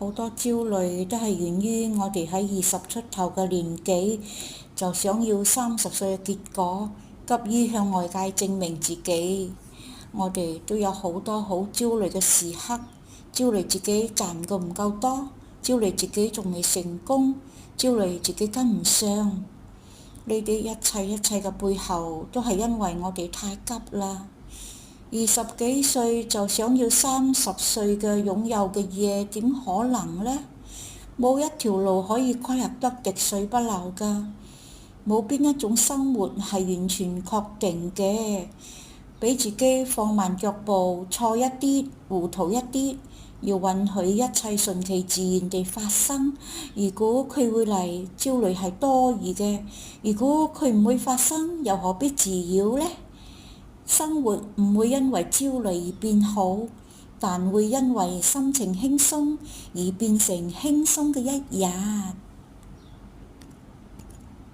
好多焦慮都係源於我哋喺20出頭嘅年紀，就想要30歲嘅結果，急於向外界證明自己。我哋都有好多好焦慮嘅時刻，焦慮自己賺嘅唔夠多，焦慮自己仲未成功，焦慮自己跟唔上。呢啲一切嘅背後，都係因為我哋太急啦。20幾歲就想要30歲嘅擁有嘅嘢，點可能呢？冇一條路可以規劃得滴水不漏㗎，冇邊一種生活係完全確定嘅。俾自己放慢腳步，錯一啲，糊塗一啲，要允許一切順其自然地發生。如果佢會嚟，焦慮係多餘嘅；如果佢唔會發生，又何必自擾呢？生活唔會因為焦慮而變好，但會因為心情輕鬆而變成輕鬆嘅一日。